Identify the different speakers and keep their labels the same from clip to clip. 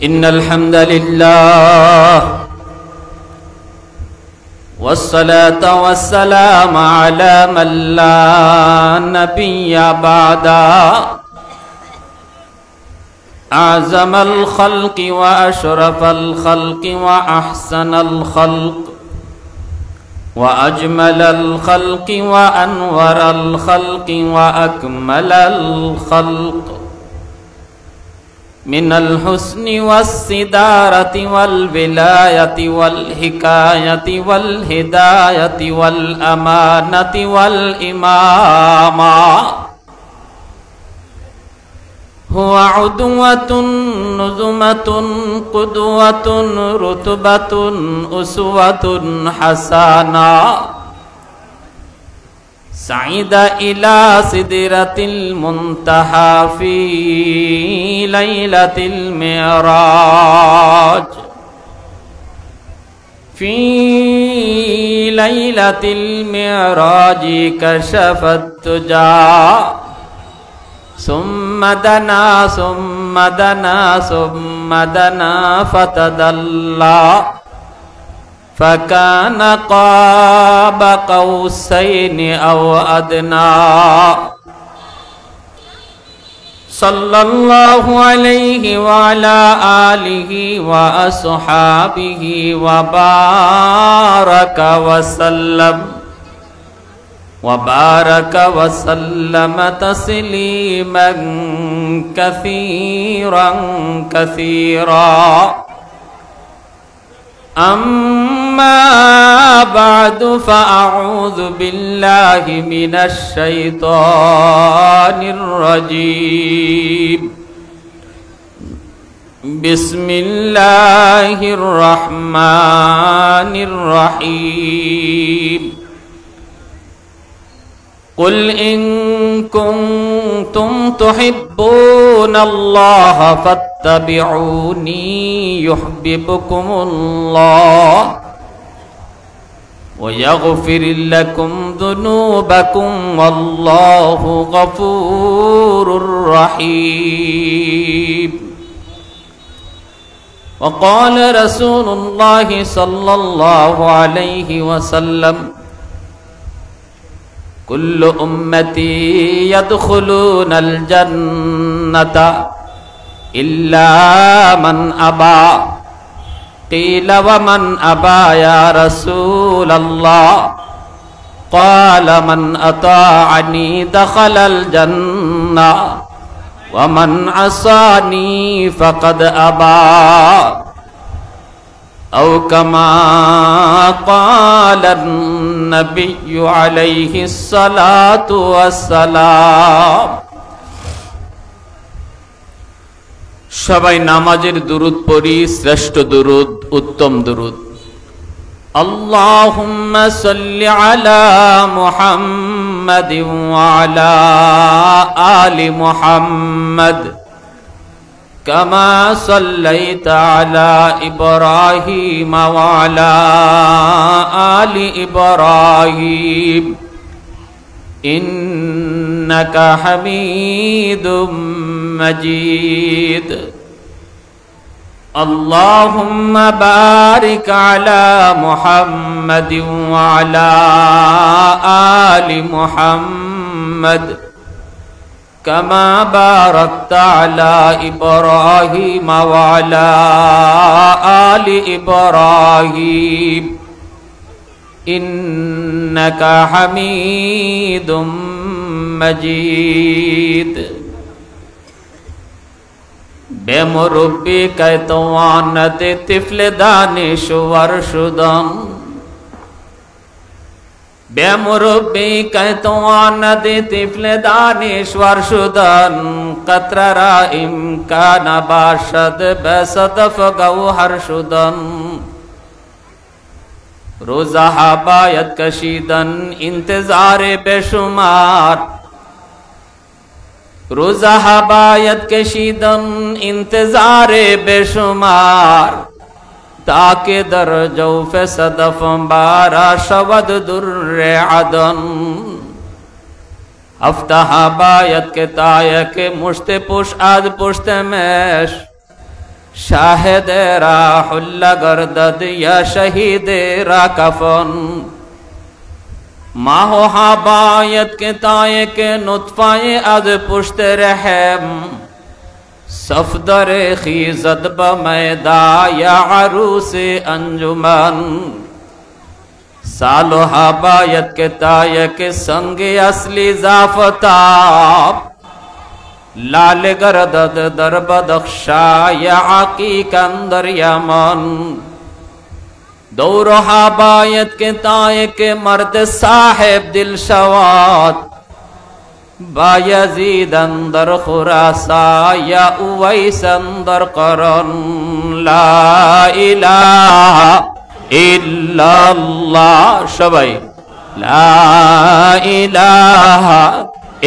Speaker 1: इन्नल हम्दुलिल्लाह वस्सलातु वस्सलामु अला मन ला नबिय्य बअदा अज़मल खल्क़ि व अशरफल खल्क़ि व अहसनल खल्क़ व अजमलल खल्क़ि व अनवरल खल्क़ि व अकमलल खल्क़ मिनल हुस्नि वस्सिदारति वल विलायति वल हिकायति वल हिदायति वल अमानति वल इमामा हुवा उदवतुन नुज़ुमतुन कुदवतुन रुतबतुन उसवतुन हसना सईदा इला सिदरतिल मुंतहा फी लैलतिल मिअराज फी लैलतिल मिअराज कशफत तुजा सुम्मा दना सुम्मा दना सुम्मा दना फतदल्ला फकान क़ाब क़ौसैनि औ अदना सल्लल्लाहु अलैहि व अला आलिहि व अस्हाबिहि व बारक व सल्लम तस्लीमन कसीरन कसीरा अम्मा बअदु फ़अऊज़ु बिल्लाहि मिनश शैतानिर रजीम बिस्मिल्लाहिर रहमानिर रहीम कुल इन कुंतुम तुहिब्बूनल्लाह फत्तबिऊनी युहब्बिबुकुमुल्लाह व यग़फिर लकुम ज़ुनूबकुम वल्लाहु गफ़ूरुर रहीम व क़ाल रसूलुल्लाहि सल्लल्लाहु अलैहि वसल्लम कुल्लु उम्मती यदखुलूनल जन्नता इल्ला मन अबा क़ील व मन अबा या रसूलल्लाह क़ाल मन अताअनी दखलल जन्ना व मन असानी फ़क़द अबा औ कमा क़ालन नबिय्यु अलैहि सलातु वस्सलाम। सबाई नामाजेर दुरूद पढ़ी श्रेष्ठ दुरूद उत्तम दुरूद अल्लाहुम्मा सल्लि अला मुहम्मदिन व अला आलि मुहम्मद कमा सल्लैता अला इब्राहीम व अला आलि इब्राहीम इन्नका हमीदुम मजीद। अल्लाहुम्मा बारिक अला मुहम्मदिन व अला आलि मुहम्मद कमा बारकता अला इब्राहीम व अला आलि इब्राहीम इन्नका हमीदुम मजीद। बेमुरुब्बी कैतवानत तिफ्ल दानिश वर्शुदम बेमुरुब्बी कैतवानत तिफ्ल दानिश वर्शुदन कतरा इम्कान बाशद बसदफ गौहर शुदन रोज़ा हबायत कशीदन इंतजार बेशुमार रोज़ा हबायत कशीदन इंतजार बेशुमार ताके दर जौफ सदफ बारा शवद दुर्रे अदन अफ्ताह बायत के तायक मुश्ते पुश आद पुश्ते मैश শাহেদেরা হুল্লা গর্দদ ইয়া শহীদেরা কাফন মাহ হাবায়ত के ताये के नुत्फाए आज पुश्त रहम सफदर खीजत बमैदा या अरूस अंजुमन सालो हाबायत के ताये के संगे असली जाफताब लाल गरदद दरबदख्शा या अकीकंदर यमन दौर हाबायत के ताये के मर्द साहेब दिल शवात बायजीद अंदर खुरासा या उवैस अंदर करन ला इलाहा इल्लल्लाह सबाई ला इलाहा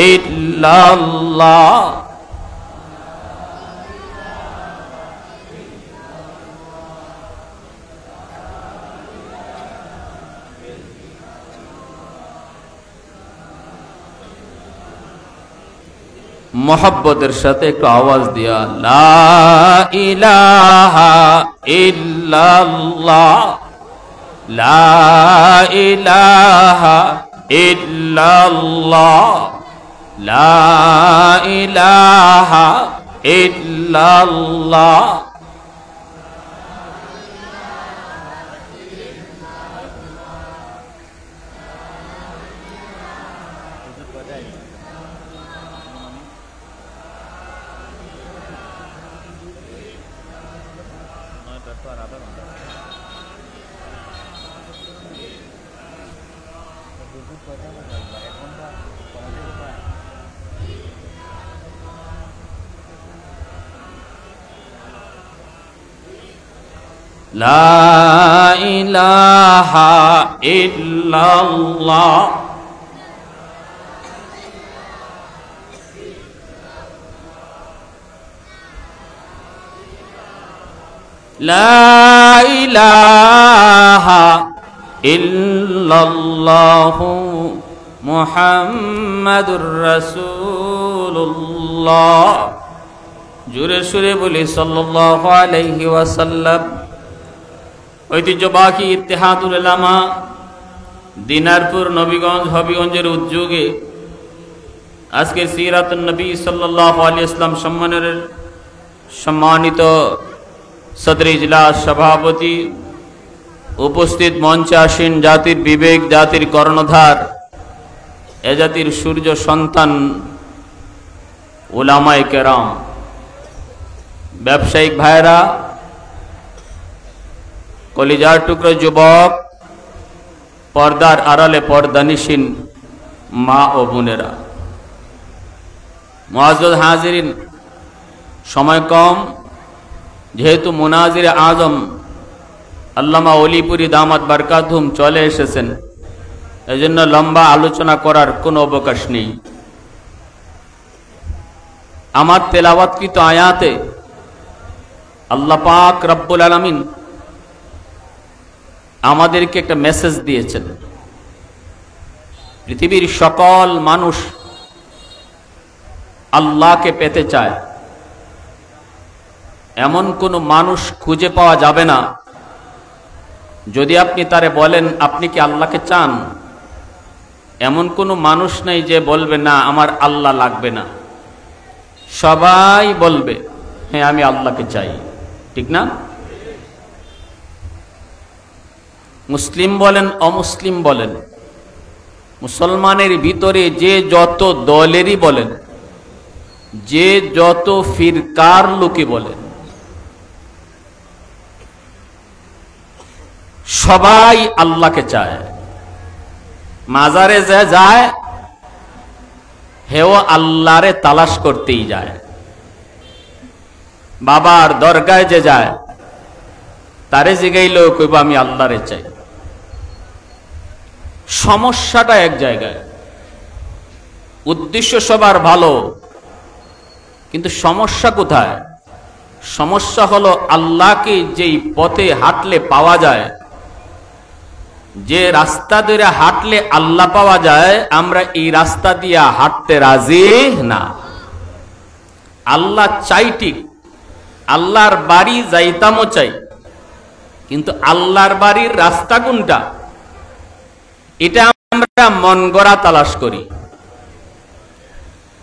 Speaker 1: इल्लल्लाह मोहब्बतेर साथे एक आवाज दिया ला इलाहा इल्लल्लाह ला इलाहा इल्लल्लाह ला इलाहा इल्लल्लाह ला इलाहा इल्लल्लाह ला इलाहा इल्लल्लाहु मुहम्मदुर रसूलुल्लाह जुरे सुरे बोले सल्लल्लाहु अलैहि वसल्लम। ঐতিহ্যবাহী ইত্তেহাদুল উলামা দিনারপুর নবীগঞ্জ হবিগঞ্জের উদ্যোগে আজকে সিরাতুন নবী সাল্লাল্লাহু আলাইহি ওয়াসাল্লাম সম্মানিত সদর ইজলাস সভাপতি, উপস্থিত মঞ্চে আসীন জাতির বিবেক, জাতির কর্ণধার, এ জাতির সূর্য সন্তান উলামায়ে কেরাম, ব্যবসায়িক ভাইরা, কলিজার টুকরো যুবক, পর্দার আড়ালে পর্দানিশীন মা ও বোনেরা, মুআজ্জাজ হাজিরিন, সময় কম, যেহেতু মুনাজির আজম আল্লামা অলিপুরি দামাত বারকাতুহুম চলে এসেছেন, এজন্য লম্বা আলোচনা করার কোনো অবকাশ নেই। আমার তেলাওয়াতকৃত আয়াতে আল্লাহ পাক রব্বুল আলামিন আমাদেরকে একটা মেসেজ দিয়েছেন। পৃথিবীর সকল মানুষ আল্লাহকে পেতে চায়, এমন কোন মানুষ খুঁজে পাওয়া যাবে না যদি আপনি তারে বলেন আপনি কি আল্লাহকে চান, এমন কোন মানুষ নেই যে বলবে না আমার আল্লাহ লাগবে না। সবাই বলবে হ্যাঁ আমি আল্লাহকে চাই, ঠিক না? মুসলিম বলেন অমুসলিম বলেন, মুসলমানের ভিতরে যে যত দলেরই বলেন, যে যত ফিরকার লোকে বলেন, সবাই আল্লাহকে চায়। মাজারে যে যায় হেও আল্লাহরে তালাশ করতেই যায়। বাবার দরগায় যে যায় তারে জিগাইলেও কইব আমি আল্লাহরে চাই। সমস্যাটা এক জায়গায়, উদ্দেশ্য সবার ভালো, কিন্তু সমস্যা কোথায়? সমস্যা হলো আল্লাহকে যেই পথে হাঁটলে পাওয়া যায়, যে রাস্তা ধরে হাঁটলে আল্লাহ পাওয়া যায়, আমরা এই রাস্তা দিয়ে হাঁটতে রাজি না। আল্লাহ চাই ঠিক, আল্লাহর বাড়ি যাইতামও চাই, কিন্তু আল্লাহর বাড়ির রাস্তা কোনটা এটা আমরা মন গড়া তালাশ করি।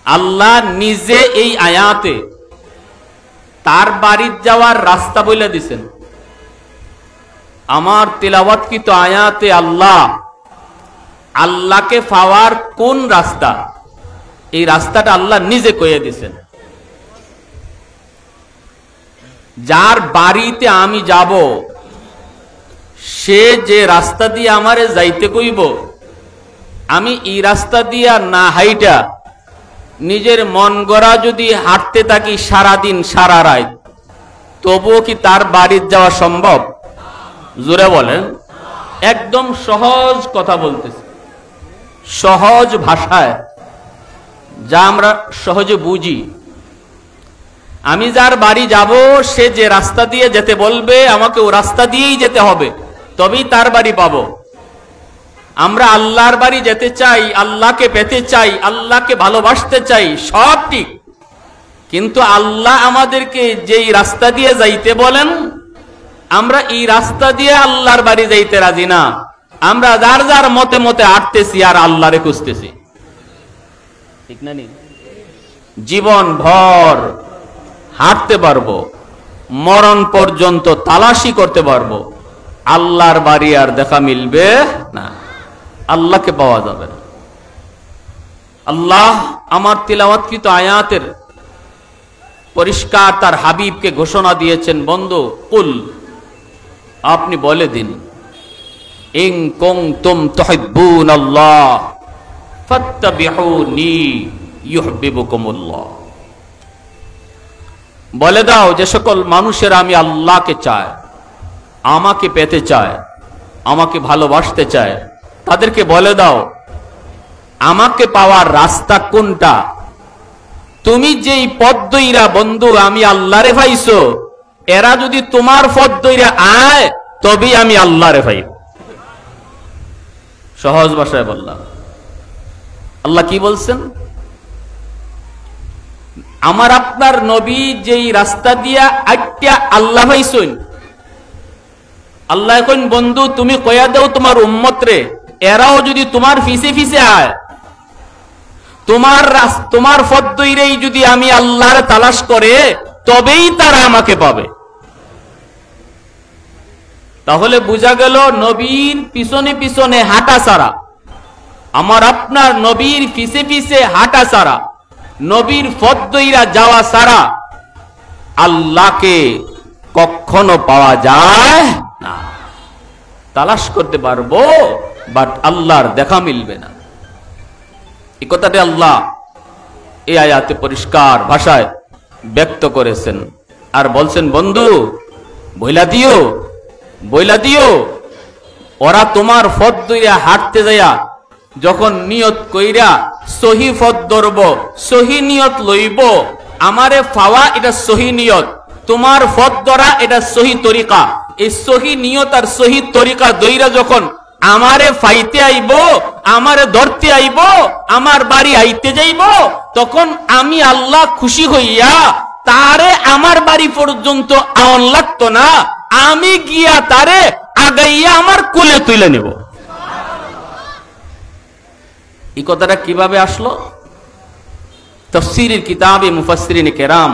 Speaker 1: আল্লাহ নিজে এই আয়াতে তার বাড়ির যাওয়ার রাস্তা বলে দিছেন। আমার তিলাওয়াতকৃত আয়াতে আল্লাহ আল্লাহকে পাওয়ার কোন রাস্তা, এই রাস্তাটা আল্লাহ নিজে কয়ে দিছেন। যার বাড়িতে আমি যাব সে যে রাস্তা দিয়ে আমারে যাইতে কইব, আমি এই রাস্তা দিয়া না হাইটা নিজের মন গড়া যদি হাঁটতে থাকি সারাদিন সারা রাত, তবুও কি তার বাড়ির যাওয়া সম্ভব? জোরে বলেন। একদম সহজ কথা বলতেছি, সহজ ভাষায়, যা আমরা সহজে বুঝি। আমি যার বাড়ি যাব সে যে রাস্তা দিয়ে যেতে বলবে আমাকে ও রাস্তা দিয়েই যেতে হবে, তবেই তার বাড়ি পাবো। আমরা আল্লাহর বাড়ি যেতে চাই, আল্লাহকে পেতে চাই, আল্লাহকে ভালোবাসতে চাই, সব ঠিক, কিন্তু আল্লাহ আমাদেরকে যেই রাস্তা দিয়ে যাইতে বলেন আমরা এই রাস্তা দিয়ে আল্লাহর বাড়ি যাইতে রাজি না। আমরা যার যার মতে মতে হাঁটতেছি আর আল্লাহরে খুঁজতেছি, ঠিক না? জীবন ভর হাঁটতে পারবো, মরণ পর্যন্ত তালাশি করতে পারবো, আল্লাহর বাড়ি আর দেখা মিলবে না, আল্লাহকে পাওয়া যাবে না। আল্লাহ আমার তিলাওয়াতকৃত আয়াতের পরিষ্কার তার হাবিবকে ঘোষণা দিয়েছেন, বন্ধু কুল, আপনি বলে দিন, ইন কুনতুম তুহিব্বুনাল্লাহ ফাত্তাবিউনি ইউহিব্বুকুমুল্লাহ। বলে দাও যে সকল মানুষের আমি আল্লাহকে চায়, আমাকে পেতে চায়, আমাকে ভালোবাসতে চায়, তাদেরকে বলে দাও আমাকে পাওয়ার রাস্তা কোনটা। তুমি যেই পথ দইরা বন্ধু আমি আল্লাহরে পাইছো, এরা যদি তোমার পথ দইরা আয় তবেই আমি আল্লাহরে পাইব। সহজ ভাষায় বললাম। আল্লাহ কি বলছেন? আমার আপনার নবী যেই রাস্তা দিয়া আইটা আল্লাহ পাইছেন, আল্লাহ এখন বন্ধু তুমি কয়া দাও তোমার উম্মত রে, এরাও যদি তোমার ফিসে ফিসে আয়, তোমার পথ দইরেই যদি আমি আল্লাহর তালাশ করে, তবেই তারা আমাকে পাবে। তাহলে বোঝা গেল নবীর পিছনে পিছনে হাঁটা ছাড়া, আমার আপনার নবীর পিছে পিছে হাঁটা ছাড়া, নবীর পথ দইরা যাওয়া ছাড়া আল্লাহকে কখনো পাওয়া যায় না। তালাশ করতে পারবো, বাট আল্লাহর দেখা মিলবে না। এই কথাটি আল্লাহ এই আয়াতে পরিষ্কার ভাষায় ব্যক্ত করেছেন আর বলছেন, বন্ধু বইলা দিও, বইলা দিও, ওরা তোমার পথ দইরা হাঁটতে যায়া যখন নিয়ত কইরা সহি পথ ধরব, সহি নিয়ত লইব, আমারে পাওয়া এটা সহি নিয়ত, তোমার পথ ধরা এটা সহি তরিকা, এই সহি নিয়ত আর সহি তরিকা দইরা যখন আমারে ফাইতে আইব, আমারে ধরতে আইব, আমার বাড়ি আইতে যাইব, তখন আমি আল্লাহ খুশি হইয়া তারে আমার বাড়ি পর্যন্ত আওয়ান লাগতো না, আমি গিয়া তারে আগাইয়া আমার কোলে তুলে নেব। এই কথাটা কিভাবে আসলো? তাফসীরের কিতাবে মুফাসসিরিন কেরাম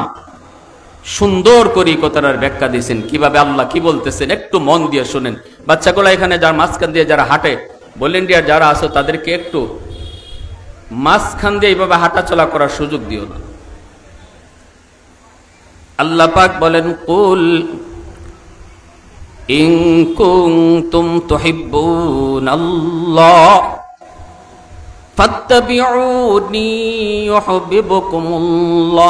Speaker 1: সুন্দর করে এই কথাটার ব্যাখ্যা দিয়েছেন, কিভাবে আল্লাহ কি বলতেছেন, একটু মন দিয়ে শুনেন। বাচ্চাগুলো এখানে যারা মাঝখান দিয়ে যারা হাঁটে, ভলেন্টিয়ার যারা আছো তাদেরকে একটু মাঝখান দিয়ে এইভাবে হাঁটাচলা করার সুযোগ দিও না। আল্লাহ পাক বলেন, কুল ইন কুনতুম তুহিব্বুনাল্লাহ ফাত্তাবিউনি ইউহিব্বুকুমুল্লাহ।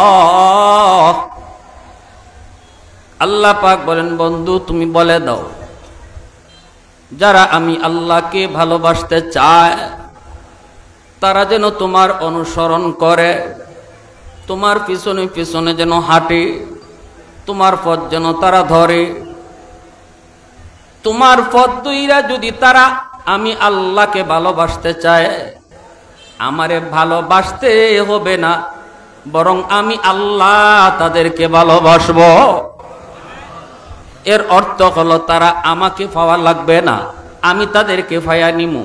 Speaker 1: আল্লাহ পাক বলেন, বন্ধু তুমি বলে দাও যারা আমি আল্লাহকে ভালোবাসতে চায় তারা যেন তোমার অনুসরণ করে, তোমার পিছনে পিছনে যেন হাঁটে, তোমার পথ যেন তারা ধরে। তোমার পথ দইরা যদি তারা আমি আল্লাহকে ভালোবাসতে চায়, আমারে ভালোবাসতে হবে না, বরং আমি আল্লাহ তাদেরকে ভালোবাসবো। এর অর্থ হলো তারা আমাকে পাওয়া লাগবে না, আমি তাদেরকে পাইয়া নিমু।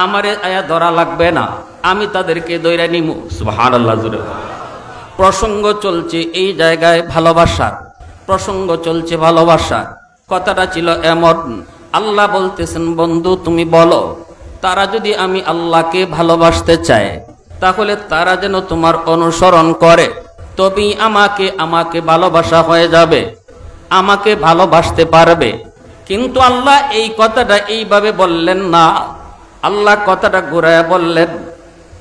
Speaker 1: আমারে আয়া ধরা লাগবে না, আমি তাদেরকে দইরা নিমু। সুবহানাল্লাহ জোরে। প্রসঙ্গ চলছে এই জায়গায় ভালোবাসার, প্রসঙ্গ চলছে ভালোবাসার। কথাটা ছিল এমন, আল্লাহ বলতেছেন বন্ধু তুমি বলো, তারা যদি আমি আল্লাহকে ভালোবাসতে চায় তাহলে তারা যেন তোমার অনুসরণ করে, তবেই আমাকে ভালোবাসা হয়ে যাবে, আমাকে ভালোবাসতে পারবে। কিন্তু আল্লাহ এই কথাটা এইভাবে বললেন না, আল্লাহ কথাটা ঘুরায়া বললেন।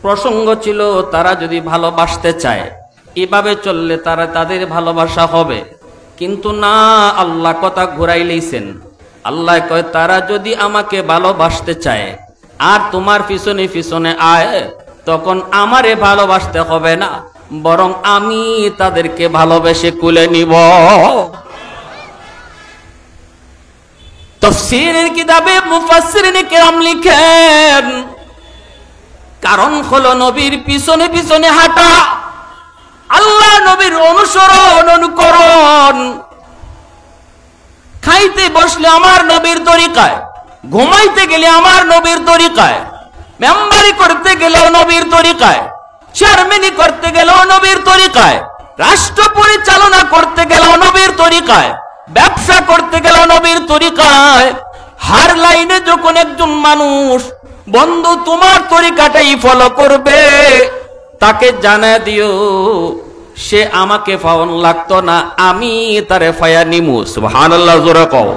Speaker 1: প্রসঙ্গ ছিল তারা যদি ভালোবাসতে চায়, এভাবে চললে তাদের ভালোবাসা হবে। কিন্তু না, আল্লাহ কথা ঘুরাই লইছেন। আল্লাহ কয় তারা যদি আমাকে ভালোবাসতে চায় আর তোমার পিছনে পিছনে আয়, তখন আমারে ভালোবাসতে হবে না, বরং আমি তাদেরকে ভালোবেসে কুলে নিব। তাফসীরের কিতাবে মুফাসসিরিনে কেরাম লিখেন, কারণ হলো নবীর পিছনে পিছনে হাঁটা, আল্লাহ নবীর অনুসরণ অনুকরণ। খাইতে বসলে আমার নবীর তরিকায়, ঘুমাইতে গেলে আমার নবীর তরিকায়, মেম্বারি করতে গেলেও নবীর তরিকায়, চেয়ারম্যানি করতে গেলেও নবীর তরিকায়, রাষ্ট্র পরিচালনা করতে গেলেও নবীর তরিকায়, ব্যবসা করতে গেলেও নবীর তরিকায়। হার লাইনে যখন একজন মানুষ বন্ধু তোমার তরিকাটাই ফলো করবে, তাকে জানা দিও সে আমাকে পাওন লাগতো না, আমি তারে ফায়া নিমু। সুবহানাল্লাহ জোরে কও।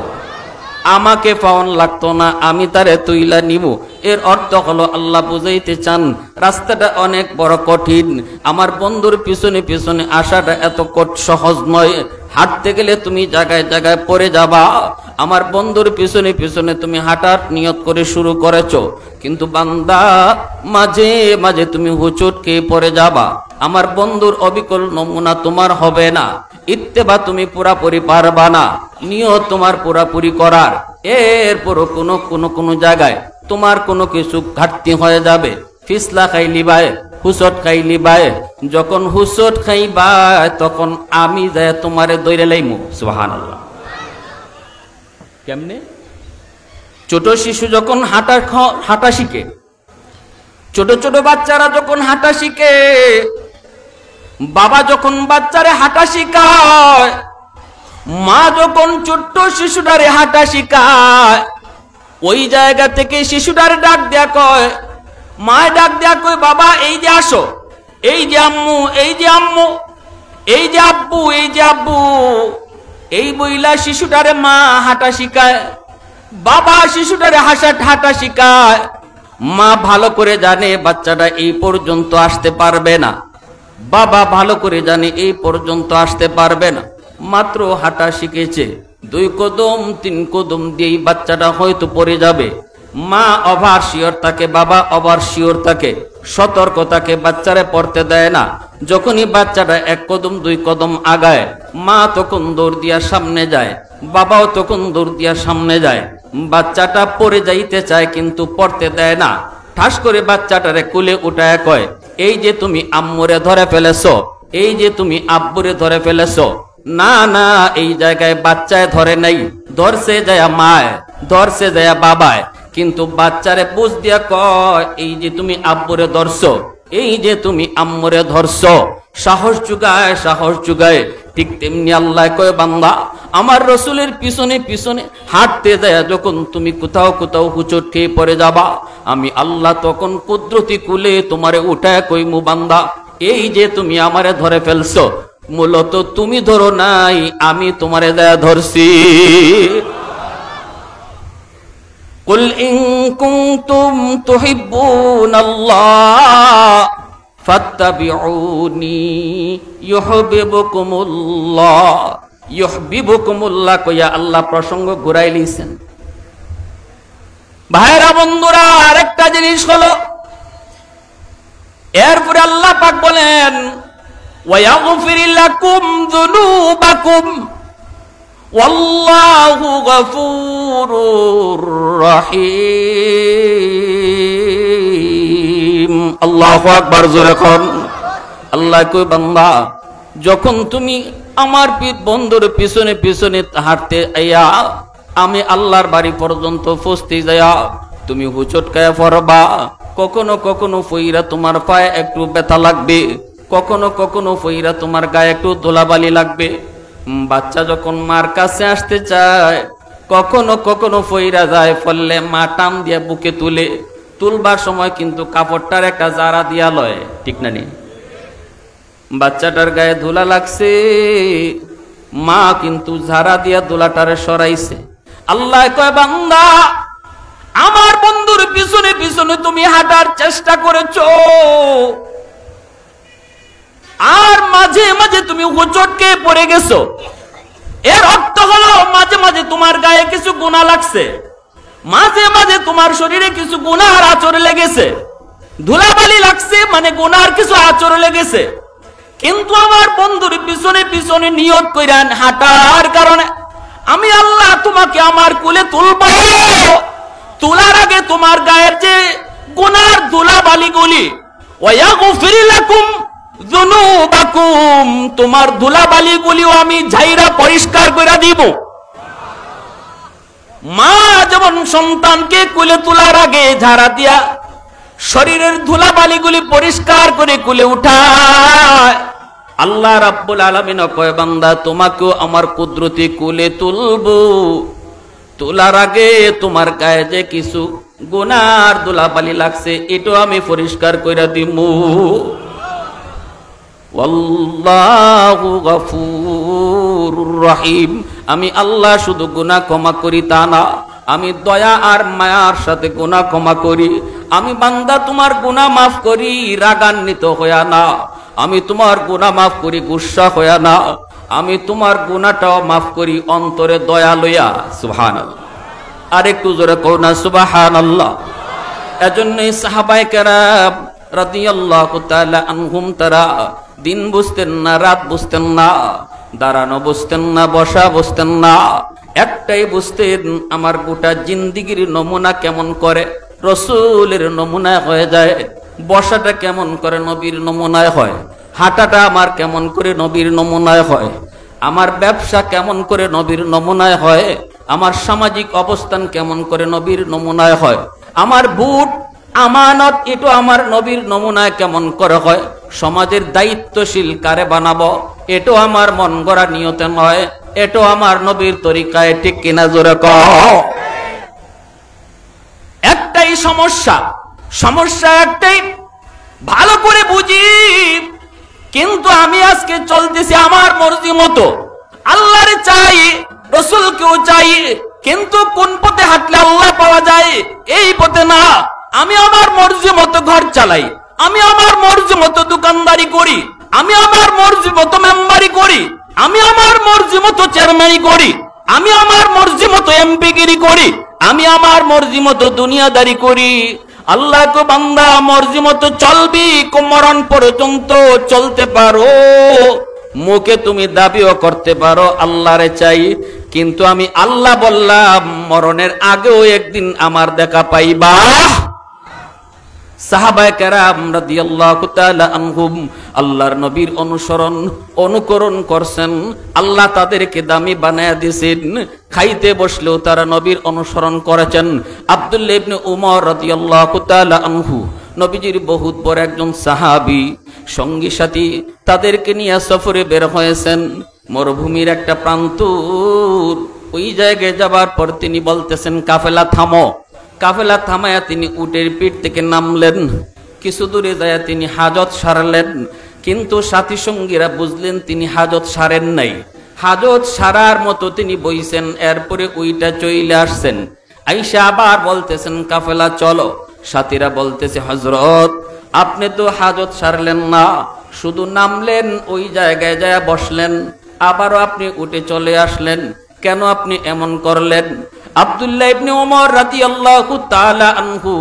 Speaker 1: আমাকে পাওন লাগতো না, আমি তারে তুইলা নিমু। এর অর্থ হলো আল্লাহ বুঝাইতে চান রাস্তাটা অনেক বড় কঠিন, আমার বন্ধুর পিছনে পিছনে আসাটা এত সহজ নয়। হাঁটতে গেলে তুমি জায়গায় জায়গায় পড়ে যাবা, আমার বন্ধুর পিছনে পিছনে তুমি হাঁটার নিয়ত করে শুরু করেছো, কিন্তু বান্দা মাঝে মাঝে তুমি হুচটকে পড়ে যাবা। আমার বন্ধুর অবিকল নমুনা তোমার হবে না, ইত্তেবা তুমি পুরাপুরি পারবা না, নিয়ত তোমার পুরাপুরি করার। এরপরও কোনো জায়গায় তোমার কোনো কিছু ঘাটতি হয়ে যাবে, ফিসলা খাইলি বায়, হুসট খাইলি বায়, যখন হুসট খাইবা তখন আমি যায় তোমারে দইরে লাইমু। সুবহানাল্লাহ। কেমনে? ছোট শিশু যখন হাঁটা শিখে, ছোট ছোট বাচ্চারা যখন হাঁটা শিখে, বাবা যখন বাচ্চারে হাঁটা শিখায়, মা যখন ছোট্ট শিশুটারে হাঁটা শিখায়, ওই জায়গা থেকে শিশুটারে ডাক দেয়া কয়, মা ডাক দেয়া কয় বাবা এই যে আসো, এই যে আম্মু, এই যে আম্মু, এই যে আব্বু, এই যে আব্বু। এই বইলা শিশুটারে মা হাঁটা শিখায়, বাবা শিশুটারে হাঁটা শিখায়। মা ভালো করে জানে বাচ্চাটা এই পর্যন্ত আসতে পারবে না, বাবা ভালো করে জানে এই পর্যন্ত আসতে পারবে না, মাত্র হাঁটা শিখেছে, 2 কদম 3 কদম দিয়ে বাচ্চাটা হয়তো পড়ে যাবে। মা ওভার শিওর থাকে, বাবা ওভার শিওর থাকে, সতর্ক থাকে, বাচ্চারে পড়তে দেয় না। যখনই বাচ্চাটা 1 কদম 2 কদম আগায়, মা তখন দৌড় দিয়া সামনে যায়, বাবাও তখন দৌড় দিয়া সামনে যায়। বাচ্চাটা পড়ে যাইতে চায় কিন্তু পড়তে দেয় না। ঠাস করে বাচ্চাটারে কুলে উঠায় কয়, এই যে তুমি আম্মুরে ধরে ফেলেছো, এই যে তুমি আব্বুরে ধরে ফেলেছো। না না, এই জায়গায় বাচ্চায় ধরে নাই, ধরছে যায় মায়, ধরছে যায় বাবায়। কিন্তু বাচ্চারে বুঝ দিয়া কয়, এই যে তুমি আব্বুরে ধরছো, এই যে তুমি আম্মুরে ধরছো। সাহস যুগায়, সাহস যুগায়। ঠিক তেমনি আল্লাহ কয়, বান্দা আমার রসুলের পিছনে পিছনে হাঁটতে যায় যখন তুমি কোথাও কোথাও হুচট খেয়ে পড়ে যাবা, আমি আল্লাহ তখন কুদরতি কুলে তোমারে উঠায় কইমু, বান্দা এই যে তুমি আমারে ধরে ফেলছো, মূলত তুমি ধরো নাই, আমি তোমারে দেয়া ধরছি। কুল ইন কুনতুম তুহিব্বুনাল্লাহ ফাত্তাবিউনি ইউহিব্বুকুমুল্লাহ। ইউহিব্বুকুমুল্লাহ কইয়া আল্লাহ প্রসঙ্গ ঘুরাই লিছেন। ভাইরা বন্ধুরা, আরেকটা জিনিস হলো, এরপরে আল্লাহ পাক বলেন, ওয়ায়াগফির লাকুম যুনুবাকুম ওয়াল্লাহু গফুরুর রহিম। আল্লাহু আকবার, জোরে কোন। আল্লাহ কই, বান্দা যখন তুমি আমার বন্ধুর পিছনে পিছনে হাঁটতে আইয়া আমি আল্লাহর বাড়ি পর্যন্ত পৌঁছতে যাইয়া তুমি হুচটকায়া পড়বা। কখনো কখনো ফইরা তোমার পায়ে একটু ব্যথা লাগবে, কখনো কখনো ফইরা তোমার গায়ে একটু ধুলাবালি লাগবে। বাচ্চা যখন মার কাছে আসতে চায় কখনো কখনো ফইরা যায়, ফললে মা টান দিয়ে বুকে তুলবার সময় কিন্তু কাপড়টার একটা জারা দিয়া লয়, ঠিক না নি? বাচ্চাটার গায়ে ধুলা লাগছে, মা কিন্তু ঝাড়া দিয়া ধুলাটারে সরাইছে। আল্লাহ কয়, বান্দা আমার বন্ধুর পিছনে পিছনে তুমি হাঁটার চেষ্টা করেছো, আর মাঝে মাঝে তুমি হোঁচটকে পড়ে গেছো। এর অর্থ হলো মাঝে মাঝে তোমার গায়ে কিছু গুনাহ লাগছে, মাঝে মাঝে তোমার শরীরে কিছু গুনাহর আঁচড় লেগেছে। ধুলাবালি লাগছে মানে গুনাহর কিছু আঁচড় লেগেছে। কিন্তু আমার বন্ধুর পিছনে পিছনে নিয়ত কইরা হাঁটার কারণে আমি আল্লাহ তোমাকে আমার কুলে তুলব। তোলার আগে তোমার গায়ের যে গুনাহর ধুলাবালিগুলি ওয়াগফির লাকুম যুনুবাকুম, তোমার ধুলাবালিগুলিও আমি ঝাইরা পরিষ্কার করে দিব। মা যেমন সন্তানকে কুলে তোলার আগে ঝাড়া দিয়া শরীরের ধুলাবালিগুলি পরিষ্কার করে কুলে উঠায়, আল্লাহ রাব্বুল আলামিন কয়, বান্দা তোমাকেও আমার কুদরতি কুলে তুলবো। তোলার আগে তোমার গায়ে যে কিছু গুনার ধুলাবালি লাগছে এটাও আমি পরিষ্কার করে দিব। ওয়াল্লাহু গফুরুর রহিম, আমি আল্লাহ শুধু গুনাহ ক্ষমা করি তা না, আমি দয়া আর মায়ার সাথে গুনাহ ক্ষমা করি। আমি বান্দা তোমার গুনাহ মাফ করি রাগান্বিত হইয়া না, আমি তোমার গুনাহ মাফ করি গুসা হইয়া না, আমি তোমার গুনাহটাও মাফ করি অন্তরে দয়া লইয়া। সুবহানাল্লাহ, আরেকটু জোরে কও না সুবহানাল্লাহ। এজন্যই সাহাবায়ে কেরাম রাদিয়াল্লাহু তাআলা আনহুম তারা দিন বুঝতেন না, রাত বুঝতেন না, দাঁড়ানো বুঝতেন না, বসা বুঝতেন না, একটাই বুঝতেন আমার গোটা জিন্দিগির নমুনা কেমন করে রসুলের নমুনায় হয়ে যায়, বসাটা কেমন করে নবীর নমুনায় হয়, হাঁটাটা আমার কেমন করে নবীর নমুনায় হয়, আমার ব্যবসা কেমন করে নবীর নমুনায় হয়, আমার সামাজিক অবস্থান কেমন করে নবীর নমুনায় হয়, আমার বুট আমানত এটা আমার নবীর নমুনায় কেমন করে হয়, সমাজের দায়িত্বশীল কারে বানাবো এটাও আমার মন গড়া নিয়তে নয়, এটাও আমার নবীর তরিকায়, ঠিক কিনা জোরে কও। একটাই সমস্যা একটাই, ভালো করে বুঝি, কিন্তু আমি আজকে চলতেছি আমার মর্জি মতো, আল্লাহরে চাই রসুলকেও চাই, কিন্তু কোন পথে হাঁটলে আল্লাহ পাওয়া যায় এই পথে না। আমি আমার মর্জি মতো ঘর চালাই, আমি আমার মর্জি মতো দোকানদারি করি, আমি আমার মর্জি মতো মেম্বারি করি, আমি আমার মর্জি মতো চেয়ারম্যানি করি, আমি আমার মর্জি মতো এমপিগিরি করি, আমি আমার মর্জি মতো দুনিয়াদারি করি। আল্লাহ কো বান্দা মর্জি মতো চলবি, মরণ পর্যন্ত চলতে পারো, মুখে তুমি দাবিও করতে পারো আল্লাহরে চাই, কিন্তু আমি আল্লাহ বললাম মরণের আগেও একদিন আমার দেখা পাইবা। সাহাবায়ে কেরাম রাদিয়াল্লাহু তাআলা আনহুম আল্লাহর নবীর অনুকরণ করছেন, আল্লাহ তাদেরকে দামি বানায়া দিয়েছেন, খাইতে বসলেও তারা নবীর অনুসরণ করেছেন। আব্দুল্লাহ ইবনে উমর রাদিয়াল্লাহু তাআলা আনহু নবীজির বহুত বড় একজন সাহাবী, সঙ্গী সাথী তাদেরকে নিয়ে সফরে বের হয়েছেন মরুভূমির একটা প্রান্ত। ওই জায়গায় যাবার পর তিনি বলতেছেন, কাফেলা থামো। কাফেলা থামায়া তিনি উটের পিঠ থেকে নামলেন, কিছু দূরে যায় তিনি হাজত সারলেন, কিন্তু সাথী সঙ্গীরা বুঝলেন তিনি হাজত সারেন নাই, হাজত সারার মতো তিনি বইছেন, এরপরে ওইটা চইলে আসছেন, আইসা আবার বলতেছেন কাফেলা চলো। সাথীরা বলতেছে, হযরত আপনি তো হাজত সারলেন না, শুধু নামলেন, ওই জায়গায় যায় বসলেন, আবারও আপনি উঠে চলে আসলেন, কেন আপনি এমন করলেন? আব্দুল্লাহ ইবনে ওমর রাদিয়াল্লাহু তাআলা আনহু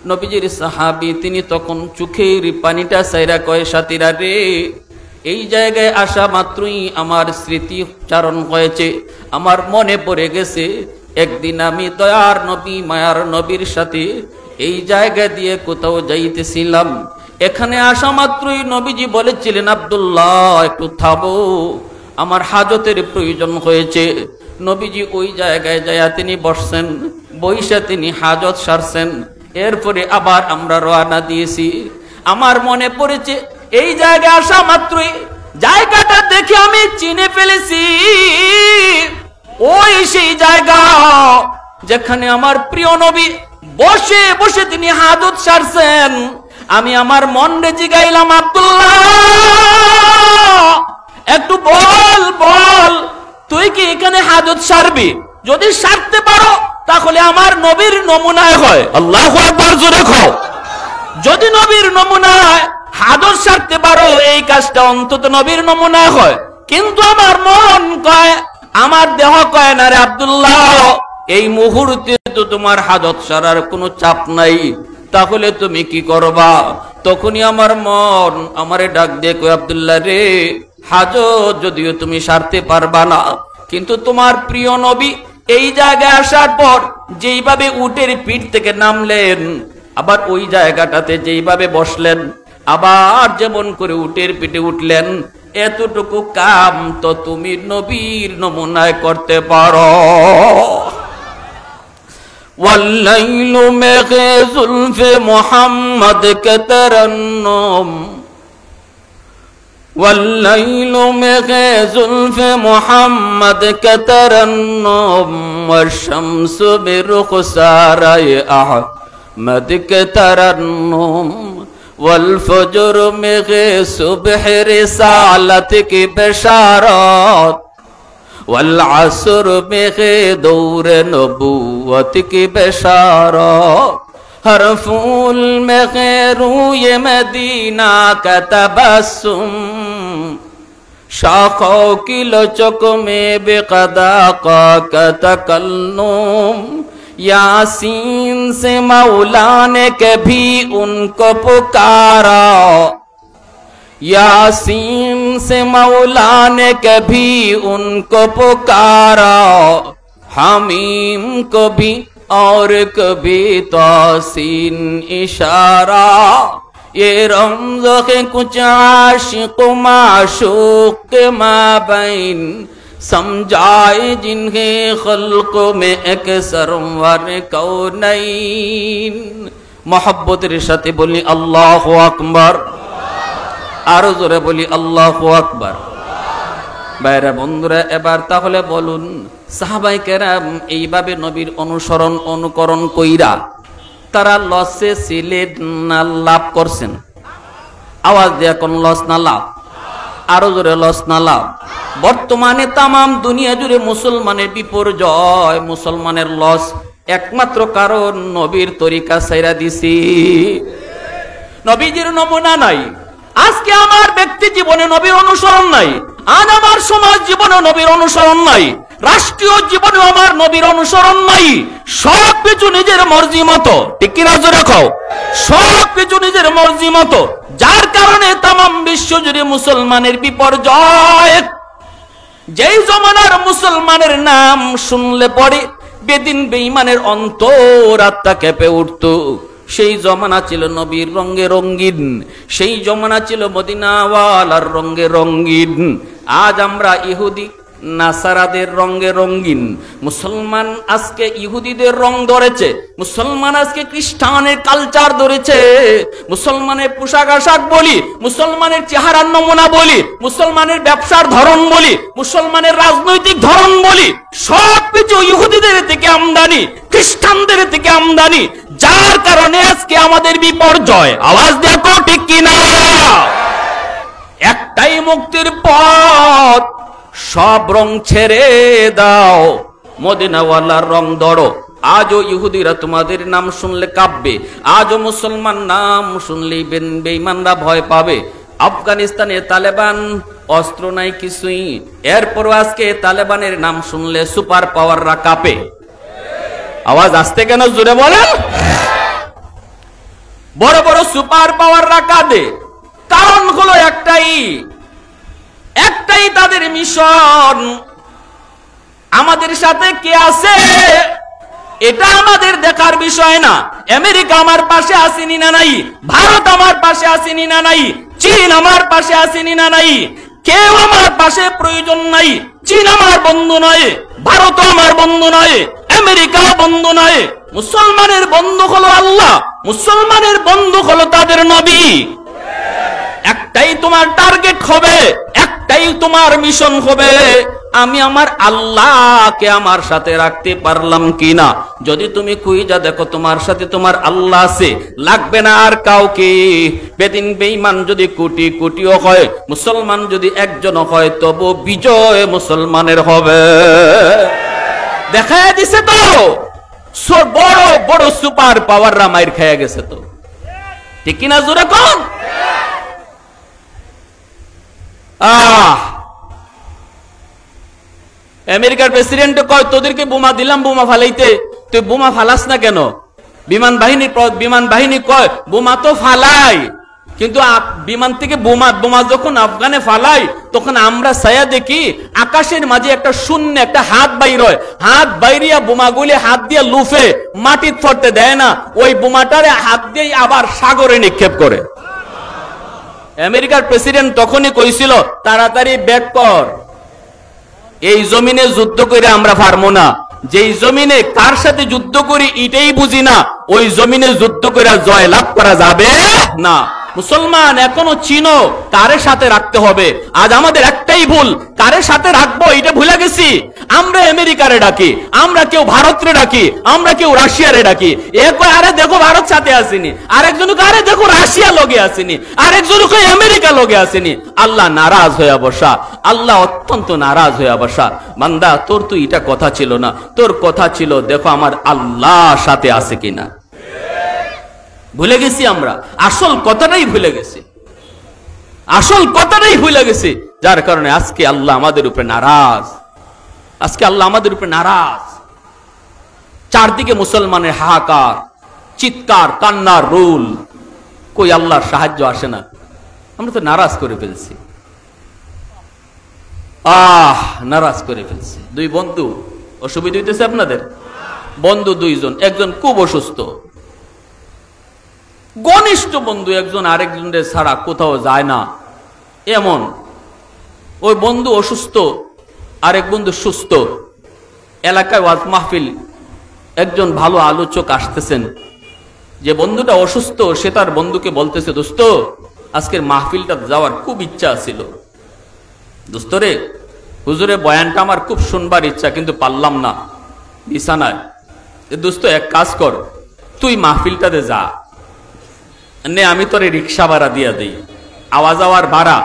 Speaker 1: নবীজির সাহাবী, তিনি তখন চোখের পানিটা ছাইরা কয়, সাথীরা রে, এই জায়গায় আসা মাত্রই আমার স্মৃতি উচ্চারণ হয়েছে, আমার মনে পড়ে গেছে একদিন আমি দয়ার নবী মায়ার নবীর সাথে এই জায়গা দিয়ে কোথাও যাইতেছিলাম, এখানে আসা মাত্রই নবীজি বলেছিলেন, আব্দুল্লাহ একটু থামো, আমার হাজতের প্রয়োজন হয়েছে। নবীজি ওই জায়গায় যায়া তিনি বসছেন, বইসা তিনি হাজত সারছেন। এরপরে আবার আমরা রওনা দিয়েছি। আমার মনে পড়েছে এই জায়গায় আসা মাত্রই জায়গাটা দেখে আমি চিনে ফেলেছি, ওই সেই জায়গা যেখানে আমার প্রিয় নবী বসে বসে তিনি হাজত সারছেন। আমি আমার মনে জিগাইলাম, আব্দুল্লাহ একটু বল বল, তুই কি এখানে হাজত সারবি? যদি সারতে পারো তাহলে আমার নবীর নমুনায় হয়। আল্লাহু আকবার, জোরে খাও। যদি নবীর নমুনায় হাজত সারতে পারো, এই কাজটা অন্তত নবীর নমুনায় হয়। কিন্তু আমার মন কয়, আমার দেহ কয় না রে আব্দুল্লাহ, এই মুহূর্তে তো তোমার হাজত সারার কোনো চাপ নাই, তাহলে তুমি কি করবা? তখনই আমার মন আমারে ডাক দিয়ে কয়, আব্দুল্লাহ রে, হাজত যদিও তুমি সারতে পারবা না, কিন্তু তোমার প্রিয় নবী এই জায়গায় আসার পর যেইভাবে উটের পিঠ থেকে নামলেন, আবার ওই জায়গাটাতে যেইভাবে বসলেন, আবার যেমন করে উটের পিঠে উঠলেন, এতটুকু কাম তো তুমি নবীর নমুনায় করতে পারো। ওয়াল্লাইলু মেঘে জুলফে মুহাম্মদ কে তারান্নুম, ওয়াল্লাইলু মেঘে জুলফে মুহাম্মদ কে তারান্নুম, ওয়াশ-শামসু বিরুখসারায়ে আহমদ কে তারান্নুম, والفجر में सुबह रिसालत की बशारत, والعصر में दौर नबूवत की बशारत, हर फूल में रूय मदीना का तबस्सुम, शाखों की लचक में बेक़दा का तकल्लुम, यासीन से मौला ने कभी उनको पुकारा, यासीन से मौला ने कभी उनको पुकारा, हमीम को भी और कभी तासीन इशारा, ये रमज़ के कुछ आशिक़ माशूक़ के माबैन, समझाए जिन्हें खल्क़ में एक सरवर कौनैन। मोहब्बतेर साथे बोली अल्लाहु আকবার, আরো জোরে বলি আল্লাহু আকবার। ভাইরা বন্ধুরা, এবার তাহলে বলুন, সাহাবায়ে কেরাম এইভাবে নবীর অনুসরণ অনুকরণ কইরা তারা লসে ছিলেন না লাভ করছেন? আওয়াজ দিয়ে কোন লস না লাভ? আরো জোরে লস না লাভ? বর্তমানে তামাম দুনিয়া জুড়ে মুসলমানের বিপর্যয়, মুসলমানের লস, একমাত্র কারণ নবীর তরিকা ছাইরা দিছি, নবীজির নমুনা নাই। আজকে আমার ব্যক্তি জীবনে নবীর অনুসরণ নাই, আজ আমার সমাজ জীবনে নবীর অনুসরণ নাই, রাষ্ট্রীয় জীবনে আমার নবীর অনুসরণ নাই। সব কিছু নিজের মর্জি মতো, ঠিক কি না জোরে খাও? সব কিছু নিজের মর্জি মতো, যার কারণে তামাম বিশ্ব জুড়ে মুসলমানের বিপর্যয়। যেই জমানার মুসলমানের নাম শুনলে পরে বেদিন বেঈমানের অন্তর আত্মা কেঁপে উঠত, সেই জমানা ছিল নবীর রঙে রঙিন, সেই জমানা ছিল মদিনাওয়ালার রঙে রঙিন। আজ আমরা ইহুদি নাসারাদের রঙে রঙিন। মুসলমান আজকে ইহুদিদের রং ধরেছে, মুসলমান আজকে খ্রিস্টানের কালচার ধরেছে। মুসলমানের পোশাক আশাক বলি, মুসলমানের চেহারার নমুনা বলি, মুসলমানের ব্যবসার ধরন বলি, মুসলমানের রাজনৈতিক ধরন বলি, সবকিছু ইহুদিদের থেকে আমদানি, খ্রিস্টানদের থেকে আমদানি, যার কারণে আজকে আমাদের বিপর্যয়। আওয়াজ দেখো, ঠিক কিনা? একটাই মুক্তির পথ, সব রং ছেড়ে দাও, মদিনাওয়ালার রং ধরো। আজও ইহুদিরা তোমাদের নাম শুনলে কাঁপবে, আজও মুসলমান নাম শুনলেই বেঈমানরা ভয় পাবে। আফগানিস্তানে তালেবান, অস্ত্র নাই কিছুই, এরপরও আজকে তালেবানের নাম শুনলে সুপার পাওয়াররা কাঁপে। আওয়াজ আসতে কেন, জোরে বলেন? বড় বড় সুপার পাওয়াররা কাঁদে, কারণ হলো একটাই, একটাই তাদের মিশন। আমাদের সাথে কে আছে এটা আমাদের দেখার বিষয় না। আমেরিকা আমার পাশে আসেনি না নাই, ভারত আমার পাশে আসেনি না নাই, চীন আমার পাশে আসেনি না নাই, কেউ আমার পাশে প্রয়োজন নাই। চীন আমার বন্ধু নয়, ভারত আমার বন্ধু নয়, আমেরিকা বন্ধু নয়। মুসলমানের বন্ধু হলো আল্লাহ, মুসলমানের বন্ধু হলো তাদের নবী। একটাই তোমার টার্গেট হবে, একটাই তোমার মিশন হবে, আমি আমার আল্লাহকে আমার সাথে রাখতে পারলাম কিনা। যদি তুমি খুঁজা দেখো তোমার সাথে তোমার আল্লাহ আছে, লাগবে না আর কাউকে। বেদিন বেঈমান যদি কোটি কোটিও হয়, মুসলমান যদি একজনও হয়, তবু বিজয় মুসলমানের হবে। দেখা দিছে তো বড় বড় সুপার পাওয়াররা মাইর খেয়ে গেছে তো, ঠিক কিনা জোরে কোন? আমেরিকার প্রেসিডেন্ট কয় তোদেরকে বোমা দিলাম বোমা ফালাইতে, তুই বোমা ফালাস না কেন? বিমান বাহিনী কয় বোমা তো ফালাই, কিন্তু বিমান থেকে বোমা যখন আফগানে ফালাই, তখন আমরা ছায়া দেখি আকাশের মাঝে একটা শূন্য একটা হাত বাইর হয়, হাত বাইরিয়া বোমাগুলি হাত দিয়ে লুফে মাটির ফটতে দেয় না, ওই বোমাটারে হাত দিয়ে আবার সাগরে নিক্ষেপ করে। আমেরিকার প্রেসিডেন্ট তখনই কইছিল তাড়াতাড়ি ব্যাক কর, এই জমিনে যুদ্ধ করে আমরা পারবো না। যেই জমিনে কার সাথে যুদ্ধ করি এটাই বুঝি না, ওই জমিনে যুদ্ধ করে জয় লাভ করা যাবে না। মুসলমান এখনো চিনো কারে সাথে রাখতে হবে। আজ আমাদের একটাই ভুল, কারে সাথে রাখবো এটা ভুলে গেছি। আমরা আমেরিকারে ডাকি, আমরা কেউ ভারতরে ডাকি, আমরা কেউ রাশিয়ারে ডাকি। আরে দেখো ভারত সাথে আসেনি, আরেকজন আরে দেখো রাশিয়া লগে আসেনি, আরেকজন আমেরিকা লগে আসেনি। আল্লাহ নারাজ হয়ে বসা, আল্লাহ অত্যন্ত নারাজ হয়ে বসা। বান্দা তোর তো এটা কথা ছিল না, তোর কথা ছিল দেখো আমার আল্লাহ সাথে আছে কিনা। ভুলে গেছি আমরা, আসল কথাটাই ভুলে গেছি, আসল কথাটাই ভুলে গেছি। যার কারণে আজকে আল্লাহ আমাদের উপরে নারাজ, আজকে আল্লাহ আমাদের উপরে নারাজ। চারদিকে মুসলমানের হাহাকার, চিৎকার, কান্নার রোল, কই আল্লাহর সাহায্য আসে না। আমরা তো নারাজ করে ফেলছি, নারাজ করে ফেলছি। দুই বন্ধু, অসুবিধা হইতেছে আপনাদের? বন্ধু দুইজন, একজন খুব অসুস্থ, ঘনিষ্ঠ বন্ধু একজন আরেকজনের ছাড়া কোথাও যায় না এমন। ওই বন্ধু অসুস্থ, আরেক বন্ধু সুস্থ। এলাকায় ওয়াজ মাহফিল, একজন ভালো আলোচক আসতেছেন। যে বন্ধুটা অসুস্থ সে তার বন্ধুকে বলতেছে, দোস্ত আজকের মাহফিলটা যাওয়ার খুব ইচ্ছা ছিল। দোস্ত রে, হুজুরে বয়ানটা আমার খুব শুনবার ইচ্ছা, কিন্তু পারলাম না বিছানায়। দোস্ত এক কাজ কর, তুই মাহফিলটাতে যা, নে আমি তোরে রিক্সা ভাড়া দিয়া দিই, আওয়া যাওয়ার ভাড়া,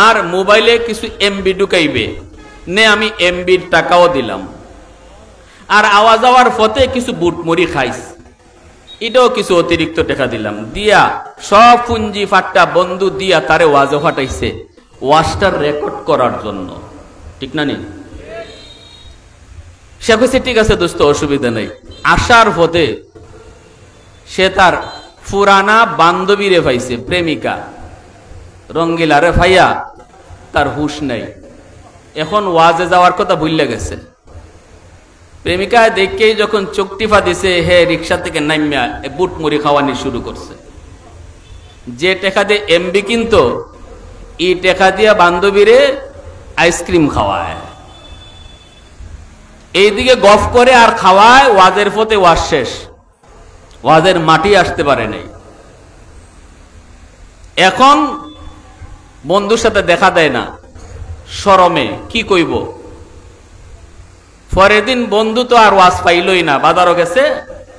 Speaker 1: আর মোবাইলে কিছু এমবি ঢুকাইবে, নে আমি এমবির টাকাও দিলাম, আর আওয়া যাওয়ার পথে কিছু বুট মুড়ি খাইস, এটাও কিছু অতিরিক্ত টাকা দিলাম। দিয়া সব পুঞ্জি ফাট্টা বন্ধু দিয়া তারে ওয়াজও ফাটাইছে, ওয়াজটার রেকর্ড করার জন্য, ঠিক না নি? সে কইছে ঠিক আছে দোস্ত, অসুবিধা নেই। আসার পথে সে তার পুরানা বান্ধবীরে পাইছে, প্রেমিকা রঙ্গিলারে ভাইয়া, তার হুশ নাই। এখন ওয়াজে যাওয়ার কথা ভুলে গেছে। প্রেমিকা দেখেই যখন চোখ টিপা দিছে, হে রিক্সা থেকে নামিয়া বুট মুড়ি খাওয়ানি শুরু করছে। যে টাকা দিয়ে এমবি কিনতো, এই টাকা দিয়া বান্ধবীরে আইসক্রিম খাওয়ায়, এইদিকে গফ করে আর খাওয়ায়। ওয়াজের পথে ওয়াজ শেষ, ওয়াজের মাটি আসতে পারে নাই। এখন বন্ধুর সাথে দেখা দেয় না, শরমে কি কইব। পরের দিন বন্ধু তো আর ওয়াজ পাইলই না, বাজারও গেছে।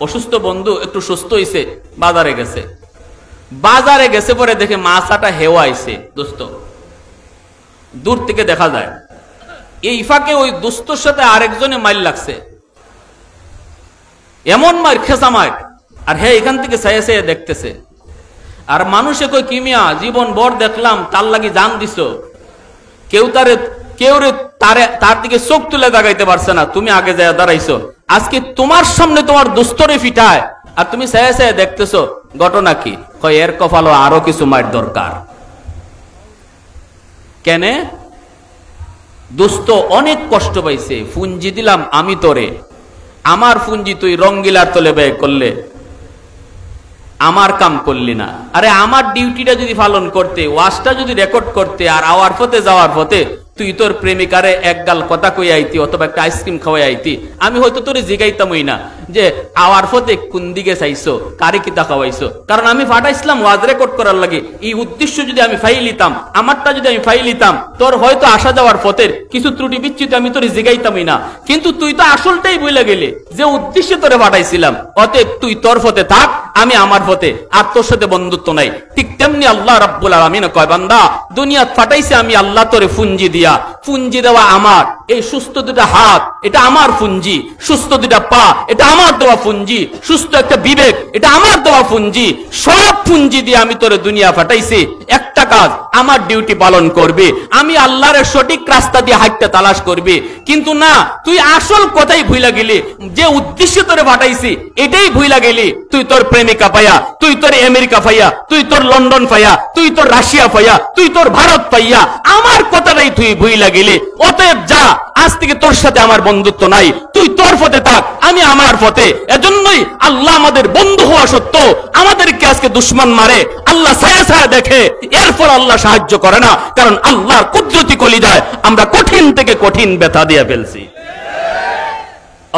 Speaker 1: অসুস্থ বন্ধু একটু সুস্থ হইছে, বাজারে গেছে। বাজারে গেছে পরে দেখে মাছাটা হেওয়া আইছে। দোস্ত দূর থেকে দেখা যায়, এই ফাঁকে ওই দোস্তর সাথে আরেকজনে মাইল লাগছে, এমন মার, খেসা মার। আর হে এখান থেকে সাইয়ে সাইয়ে দেখতেছে। আর মানুষে কই কিমিয়া জীবন বর দেখলাম, তার লাগি জান দিছ, কেউ তার দিকে চোখ তুলে দাগাইতে পারছে না, তুমি আগে যায় দাঁড়াইছো। আজকে তোমার সামনে তোমার দোস্তরে ফিটায়, আর তুমি সাইয়ে সাইয়ে দেখতেছো, ঘটনা কি? কয় এর কপালও আরো কিছু মার দরকার। কেনে? দোস্ত অনেক কষ্ট পাইছে, পুঞ্জি দিলাম আমি তোরে, আমার পুঞ্জি তুই রঙ্গিলার তলে ব্যয় করলে, আমার কাম করলি না। আরে আমার ডিউটিটা যদি পালন করতে, ওয়াজটা যদি রেকর্ড করতে, আর আওয়ার পথে যাওয়ার পথে তুই তোর প্রেমিকারে এক গাল কথা কই আইতি অথবা একটা আইসক্রিম খাওয়াই আইতি, আমি হয়তো তোরে জিগাইতামই না যে আওয়ার পথে কোন দিকে চাইছো, কারে কিতা খাওয়াইছো। কারণ আমি ফাটাইছিলাম ওয়াজ রেকর্ড করার লাগে। এই উদ্দেশ্য যদি আমি ফাইলিতাম, আমারটা যদি আমি ফাইলিতাম, তোর হয়তো আসা যাওয়ার পথের কিছু ত্রুটি বিচ্যুতি আমি তোরে জিগাইতামই না। কিন্তু তুই তো আসলটাই ভুলে গেলি যে উদ্দেশ্যে তোরে ফাটাইছিলাম। অতএব তুই তোর পথে থাক, আমি আমার পথে, আর তোর সাথে বন্ধুত্ব নাই। ঠিক তেমনি আল্লাহ রাব্বুল আলামিন কয়, বান্দা দুনিয়াত ফাটাইছে আমি আল্লাহ তোরে পুঞ্জি দিয়া। পুঞ্জি দেওয়া আমার, এই সুস্থ দুটা হাত এটা আমার পুঞ্জি, সুস্থ দুটা পা এটা আমার দেওয়া পুঞ্জি, সুস্থ একটা বিবেক এটা আমার দেওয়া পুঞ্জি। সব পুঞ্জি দিয়ে আমি তোরে দুনিয়া ফাটাইছি। একটা কাজ, আমার ডিউটি পালন করবে, আমি আল্লাহর সঠিক রাস্তা দিয়ে হাঁটতে তালাশ করবে। কিন্তু না, তুই আসল কথাই ভুইলা গেলি, যে উদ্দেশ্যে তোরে ফাটাইছি এটাই ভুইলা গেলি। তুই তোর প্রেমিকা পাইয়া, তুই তোর আমেরিকা পাইয়া, তুই তোর লন্ডন পাইয়া, তুই তোর রাশিয়া পাইয়া, তুই তোর ভারত পাইয়া, আমার কথাটাই তুই ভুইলা গেলি। অতএব যা, আজ থেকে তোর সাথে আমার বন্ধুত্ব নাই, তুই তোর পথে থাক, আমি আমার পথে। এজন্যই আল্লাহ আমাদের বন্ধু হওয়া সত্ত্বেও আমাদেরকে আজকে দুশ্মন মারে, আল্লাহ ছায়া ছায়া দেখে, এরপর আল্লাহ সাহায্য করে না। কারণ আল্লাহর কুদরতি কলিজায় আমরা কঠিন থেকে কঠিন ব্যথা দিয়ে ফেলছি।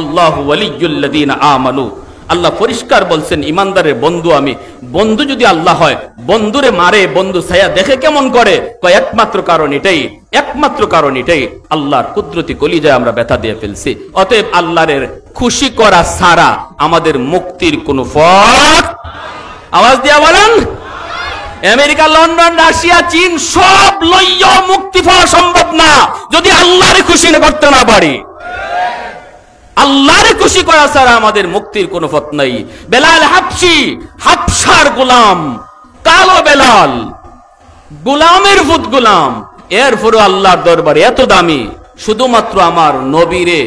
Speaker 1: আল্লাহু ওয়ালিয়্যুল্লাযীনা আমানু, আল্লাহ পরিষ্কার বলছেন ইমানদারের বন্ধু আমি। বন্ধু যদি আল্লাহ হয়, বন্ধুরে মারে, বন্ধু ছায়া দেখে কেমন করে? একমাত্র কারণ এটাই, একমাত্র কারণ এটাই, আল্লাহর কুদরতি কলিজায় আমরা ব্যথা দিয়ে ফেলছি। অতএব আল্লাহর খুশি করা ছাড়া আমাদের মুক্তির কোনো পথ। আওয়াজ দিয়া বলেন, আমেরিকা, লন্ডন, রাশিয়া, চীন সব লইয়া মুক্তি পাওয়া সম্ভব না যদি আল্লাহরে খুশি করতে না পারি। আল্লাহরে খুশি করা ছাড়া আমাদের মুক্তির কোনো পথ নাই। বেলাল হাবশি, হাবশার গোলাম, কালো বেলাল, গোলামের ভূত গোলাম, এরপরও আল্লাহর দরবারে এত দামি। শুধুমাত্র আমার নবীরে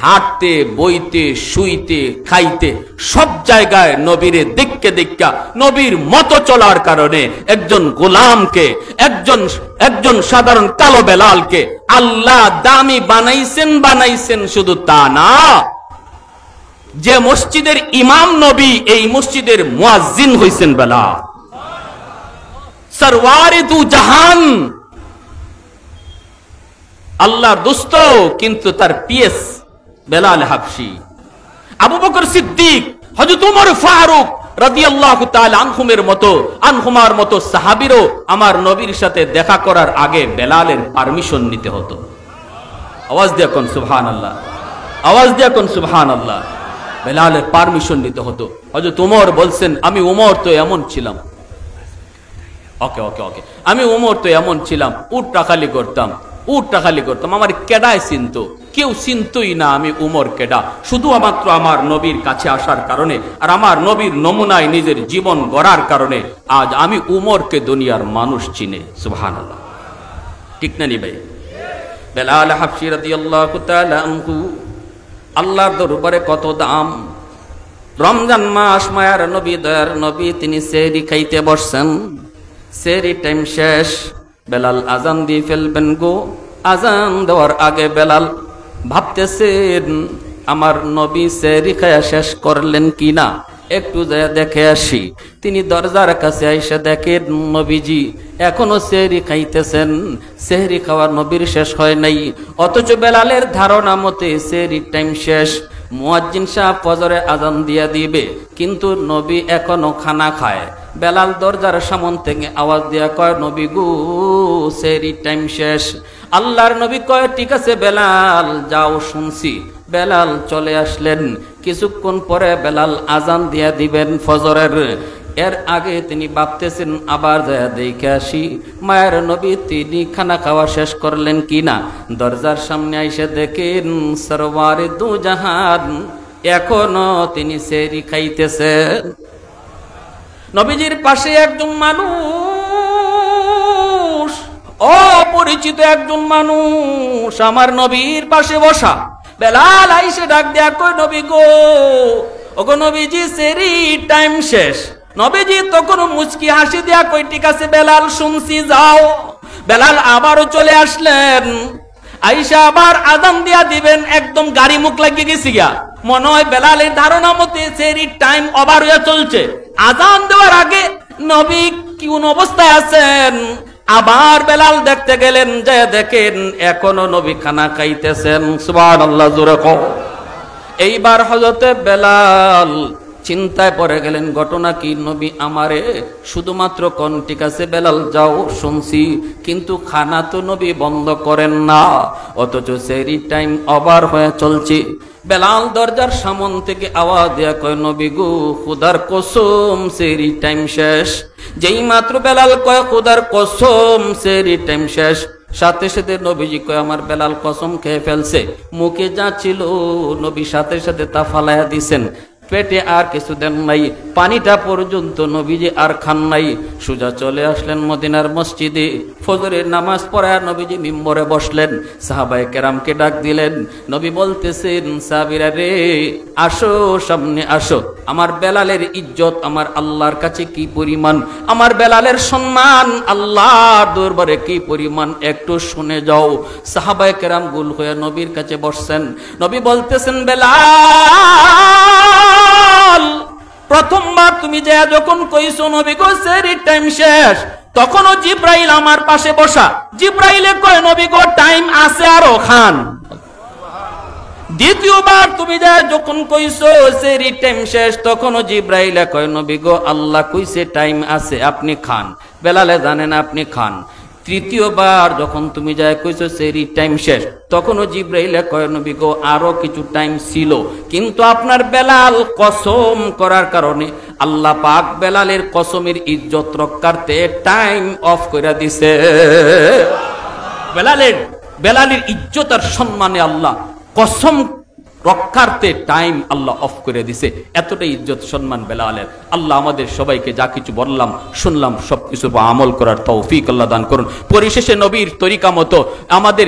Speaker 1: হাঁটতে, বইতে, শুইতে, খাইতে সব জায়গায় নবীরে দেখকে দেখা, নবীর মতো চলার কারণে একজন গোলামকে, একজন সাধারণ কালো বেলালকে আল্লাহ দামি বানাইছেন। শুধু তা না, যে মসজিদের ইমাম নবী, এই মসজিদের মুয়াজ্জিন হইছেন বেলাল, সরওয়ারে দু জাহান, আল্লাহর দোস্ত, কিন্তু তার পিএস বেলাল হাবশি। আবু বকর সিদ্দিক, হযরত ওমর ফারুক রাদিয়াল্লাহু তাআলা আনহুমার মতো সাহাবীরও আমার নবীর সাথে দেখা করার আগে বেলালের পারমিশন নিতে হতো। আওয়াজ দিয়ে কোন সুবহানাল্লাহ, আওয়াজ দিয়ে কোন সুবহানাল্লাহ। বেলালের পারমিশন নিতে হতো। হযরত ওমর বলছেন, আমি ওমর তো এমন ছিলাম, আমি ওমর তো এমন ছিলাম, উটটা খালি করতাম, আমার কেডায় চিনত, কেউ চিনতই না আমি উমর কেডা। শুধুমাত্র আমার নবীর কাছে আসার কারণে আর আমার নবীর নমুনায় নিজের জীবন গড়ার কারণে আজ আমি উমরকে দুনিয়ার মানুষ চিনে। সুবহানাল্লাহ, ঠিক না নি ভাই? বেলাল হাবশি রাদিয়াল্লাহু তাআলা আনহু, আল্লাহর দরবারে কত দাম। রমজান মাস, মায়ার নবী, দয়ার নবী, তিনি সেহরি খাইতে বসছেন। সেহরি টাইম শেষ, বেলাল আজান দিয়ে ফেলবেন গো। আজান দেওয়ার আগে বেলাল ভাবতেছেন, আমার নবী সেহরি খায়া শেষ করলেন কিনা, একটু যায় দেখে আসি। তিনি দরজার কাছে আইসা দেখেন নবীজি এখনো সেহরি খাইতেছেন, সেহরি খাওয়া নবীর শেষ হয় নাই। অথচ বেলালের ধারণা মতে সেহরির টাইম শেষ, মুয়াজ্জিন সাহেব ফজরে আজান দিয়া দিবে, কিন্তু নবী এখনো খানা খায়। বেলাল দরজার সামন থেকে আওয়াজ দিয়া কয়, নবী গো সেহরির টাইম শেষ। আল্লাহর নবী কয়, ঠিক আছে বেলাল যাও, শুনছি। বেলাল চলে আসলেন। কিছুক্ষণ পরে বেলাল আজান দিয়া দিবেন ফজরের। এর আগে তিনি ভাবতেছেন, আবার যায় দেখে আসি মায়ের নবী তিনি খানা খাওয়া শেষ করলেন কিনা। দরজার সামনে এসে দেখেন সরওয়ারে দু জাহান এখনো তিনি সেহরি খাইতেছেন। নবীজির পাশে একজন মানুষ, অপরিচিত একজন মানুষ আমার নবীর পাশে বসা। বেলাল আইসে ডাক দেয়া কই, নবী গো, ওগো নবীজি সেহরি টাইম শেষ। নবীজি তখন মুচকি হাসি দেয়া কই, ঠিক আছে বেলাল শুনছি, যাও। বেলাল আবারও চলে আসলেন, আইসা আবার আজান দিয়া দিবেন। একদম গাড়ি মুখ লাগিয়ে গেছি গিয়া, মনে হয় বেলালের ধারণা মতে সেহরির টাইম ওভার হয়ে চলছে। আজান দেওয়ার আগে নবী কোন অবস্থায় আছেন, আবার বেলাল দেখতে গেলেন, যে দেখেন এখনো নবী খানা খাইতেছেন। সুবহানাল্লাহ, জোরে কও। এইবার হযরতে বেলাল চিন্তায় পড়ে গেলেন, ঘটনা কি? নবী আমারে শুধুমাত্র কোন ঠিক আছে বেলাল যাও শুনছি, কিন্তু খানা তো নবী বন্ধ করেন না, অথচ সেহরি টাইম ওভার হয়ে চলছে। বেলাল দরজার সামন থেকে আওয়াজ দেয়া কয়, নবী গো খুদার কসম সেহরি টাইম শেষ। যেই মাত্র বেলাল কয় খুদার কসম সেহরি টাইম শেষ, সাথে সাথে নবীজি কয় আমার বেলাল কসম খেয়ে ফেলছে। মুখে যা ছিল নবী সাথে সাথে তা ফালাইয়া দিছেন, পেটে আর কিছু দেন নাই, পানিটা পর্যন্ত নবীজি আর খান নাই। সোজা চলে আসলেন মদিনার মসজিদে, ফজরের নামাজ পড়ায় নবীজি মিম্বরে বসলেন, সাহাবায়ে কেরামকে ডাক দিলেন। নবী বলতেছেন, সাহাবীরা রে আসো, সামনে আসো। আমার বেলালের ইজ্জত আমার আল্লাহর কাছে কি পরিমাণ, আমার বেলালের সম্মান আল্লাহর দরবারে কি পরিমাণ, একটু শুনে যাও। সাহাবায়ে কেরাম গুল হয়ে নবীর কাছে বসছেন। নবী বলতেছেন, বেলাল প্রথমবার তুমি যে যখন কইছো নবী গো সেহরির টাইম শেষ, তখনও জিব্রাইল আমার পাশে বসা। জিব্রাইলে কয় নবী গো টাইম আছে আরো খান। দ্বিতীয়বার তুমি যা যখন কইছো সেহরির টাইম শেষ, তখনও জিব্রাইলে কয় নবী গো আল্লাহ কইছে টাইম আছে, আপনি খান। বেলালে জানেন আপনি খান। তৃতীয়বার যখন তুমি যা কইছো সেহরির টাইম শেষ, তখনও জিব্রাইলে কয় নবী গো আরো কিছু টাইম ছিল, কিন্তু আপনার বেলাল কসম করার কারণে আল্লাহ পাক বেলালের কসমের ইজ্জত রক্ষার্থে টাইম অফ করে দিছে। বেলালের ইজ্জত আর সম্মানে আল্লাহ কসম রক্ষার্থে টাইম আল্লাহ অফ করে দিছে। এতটাই ইজ্জত সম্মান বেলালের। আল্লাহ আমাদের সবাইকে যা কিছু বললাম শুনলাম সবকিছু আমল করার তৌফিক আল্লাহ দান করুন। পরিশেষে নবীর তরিকা মতো আমাদের